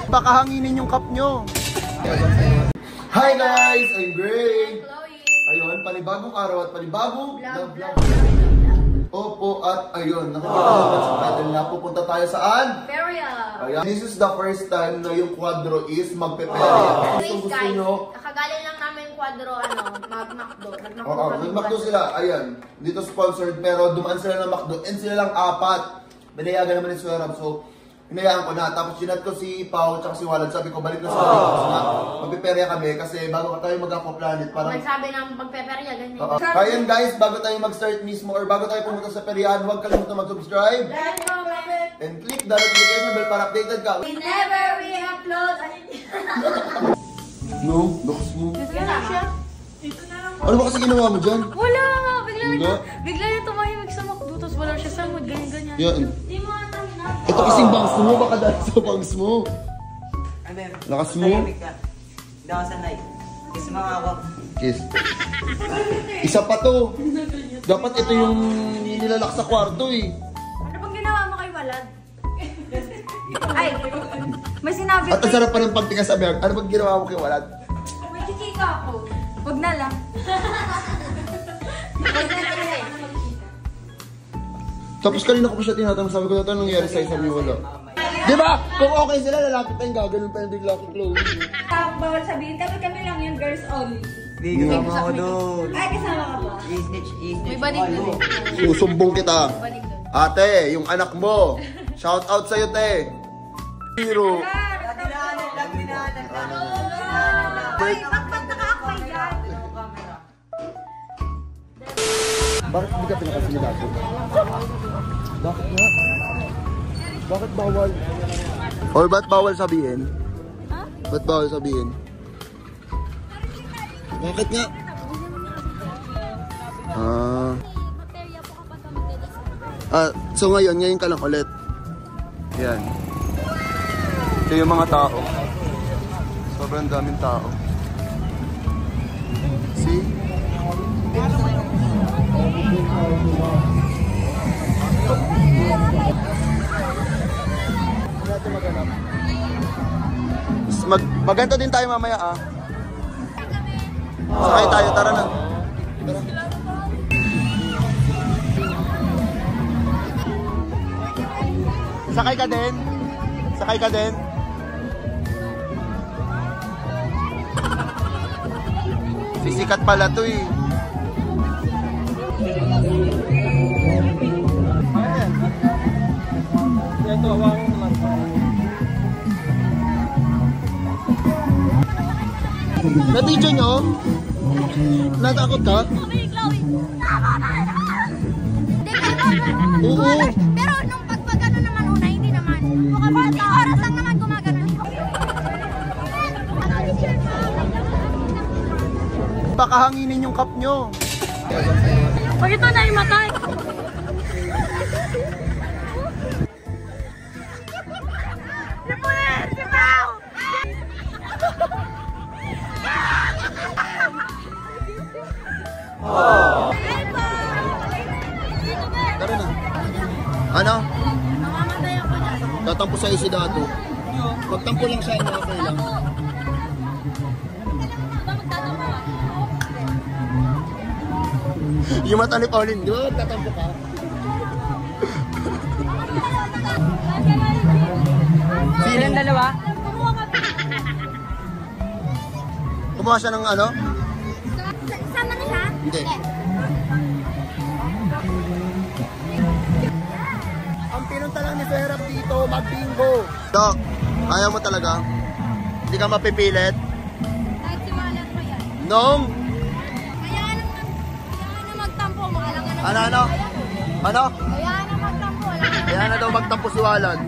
Baka hanginin yung cup nyo. Hi guys! I'm Gray! Ayun, panibagong araw at panibagong vlog. Opo, at ayun, nakikita naman sa title na pupunta tayo saan? Feria! Ayan, this is the first time na yung Quadro is magpe-feria. Guys, nakagaling lang namin Quadro, mag-McDo. Nag-McDo sila, ayan. Dito sponsored, pero dumaan sila ng McDo and sila lang 4. Binayagan naman ni Swerab, so hinayaan ko na. Tapos sinat ko si Pao at si Walad. Sabi ko, balik na sa akin. Kasi nga, magpiperya kami. Kasi bago tayo mag-aquaplanet, parang... Nagsabi na magpiperya, ganyan. Kaya guys, bago tayo mag-start mismo or bago tayo pumunta sa peryahan, huwag kalimutan mag-subscribe. Like, comment, and click the notification bell para updated ka. whenever we upload. No, lakas mo. Ito na lang. Ano ba kasi ginawa mo dyan? Wala nga, bigla yung tumahimik sa McDo, tapos wala siya sa mood, ganyan-ganyan. Yan. Di mo ata na. Ito kasing bangs mo, baka dahil sa bangs mo. Lakas mo. Hindi ako sanay. Kiss mo nga ako. Kiss. Isa pa to. Dapat ito yung nilalak sa kwarto eh. Ano bang ginawa mo kay Walad? Ay, may sinabi At ang sarap pa ng pagtingin sa Berg. Ano bang ginawa mo kay Walad? may kikika ako. Wag na lang. Tapos kanina ko pa siya tinatanong, sabi ko na ito nangyari sa'yo, sabi niya wala. Diba? Kung okay sila, lalapit tayong gaganon pa yung bigla ko Chloe. Bawal sabihin, kami lang yun, girls only. Hindi, kasama ako doon. Ay, kasama ka ba? I-snitch. May banig doon. Susumbong kita. Ate, yung anak mo. Shout out sa'yo, te. Hero. Lag-dinaanan ka. Ay, bakit naka-akway yan? Bakit hindi ka pinakasinigato? Bakit nga? Bakit bawal? Or ba't bawal sabihin? Ha? Ba't bawal sabihin? Bakit nga? So ngayon ka lang ulit. Yan. Ito yung mga tao. Sobrang daming tao. See? Maganda din tayo mamaya ah. Sakay tayo, tara na. Tara. Sakay ka din? Sakay ka din? Sisikat pala to eh. Na-video nyo? Natakot ka? Oo. Pero nung pagpagano naman una, hindi naman. Mukha ba oras lang naman gumagano. Baka hanginin yung cup nyo. Pag ito na imatay. Tara na. Ano? Namamatay ako na. Tatampo sa'yo si Dato. Pagtampo lang siya, okay lang. Yung mata ni Pauline, di ba magtatampo ka? Silang dalawa? Kumuha siya ng ano? Sama na siya? Hindi. Ang pinunta lang ni Serap dito, mag-bingo. Dok, ayaw mo talaga? Hindi ka mapipilit? Kahit si Walad mo yan. Nung? Kaya na magtampo, makalangan na. Ano? Ano? Kaya na magtampo, Kaya na daw magtampo si Walad.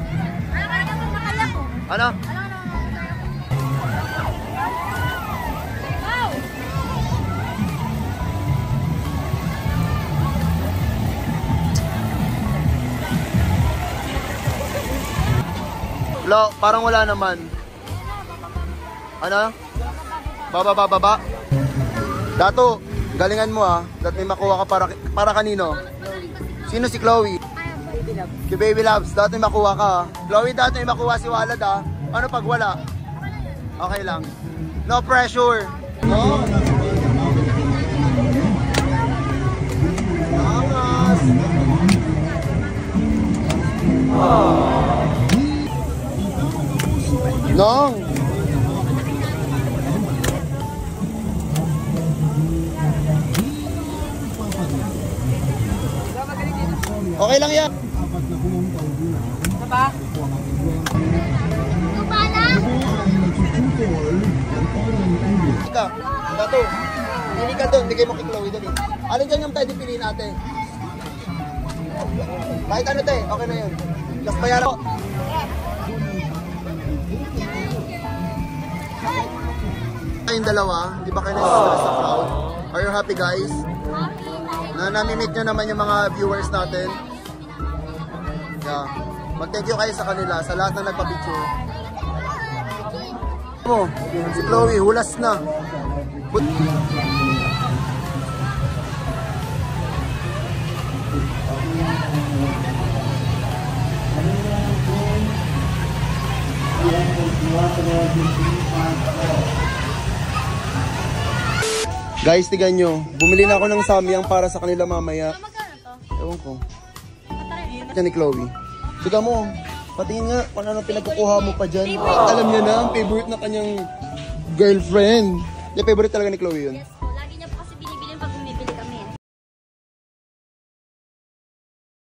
Alam ka naman makala ko. Ano? Lo, parang wala naman. Ano? Baba. Dato, galingan mo ah. Dato may makuha ka para kanino? Sino si Chloe? Si Baby Loves. Dato may makuha ka ah. Chloe, dato may makuha si Walad ah. Ano pag wala? Okay lang. No pressure. No. Angas. Nong. Okay lang yan. Diba? Tupala. Ika, Dato. Pili ka doon, bigay mo kay Chloe dali. Alin dyan yung pwede piliin natin? Kahit ano te, okay na yun. Just bayaran ko. Kayong dalawa, di ba kayo nasa sa crowd? Are you happy guys? Na nami-meet nyo naman yung mga viewers natin. Yeah. Mag-thank you kayo sa kanila, sa lahat na nagpa-picture. Oh, si Chloe, hulas na. Guys, tigan nyo. Bumili na ako ng samyang para sa kanila mamaya. Magkano to? Ewan ko. Ito ni Chloe. Tiga mo. Patingin nga kung ano pinagkukuha mo pa dyan. Alam niya na, ang favorite na kanyang girlfriend. Yung favorite talaga ni Chloe yun.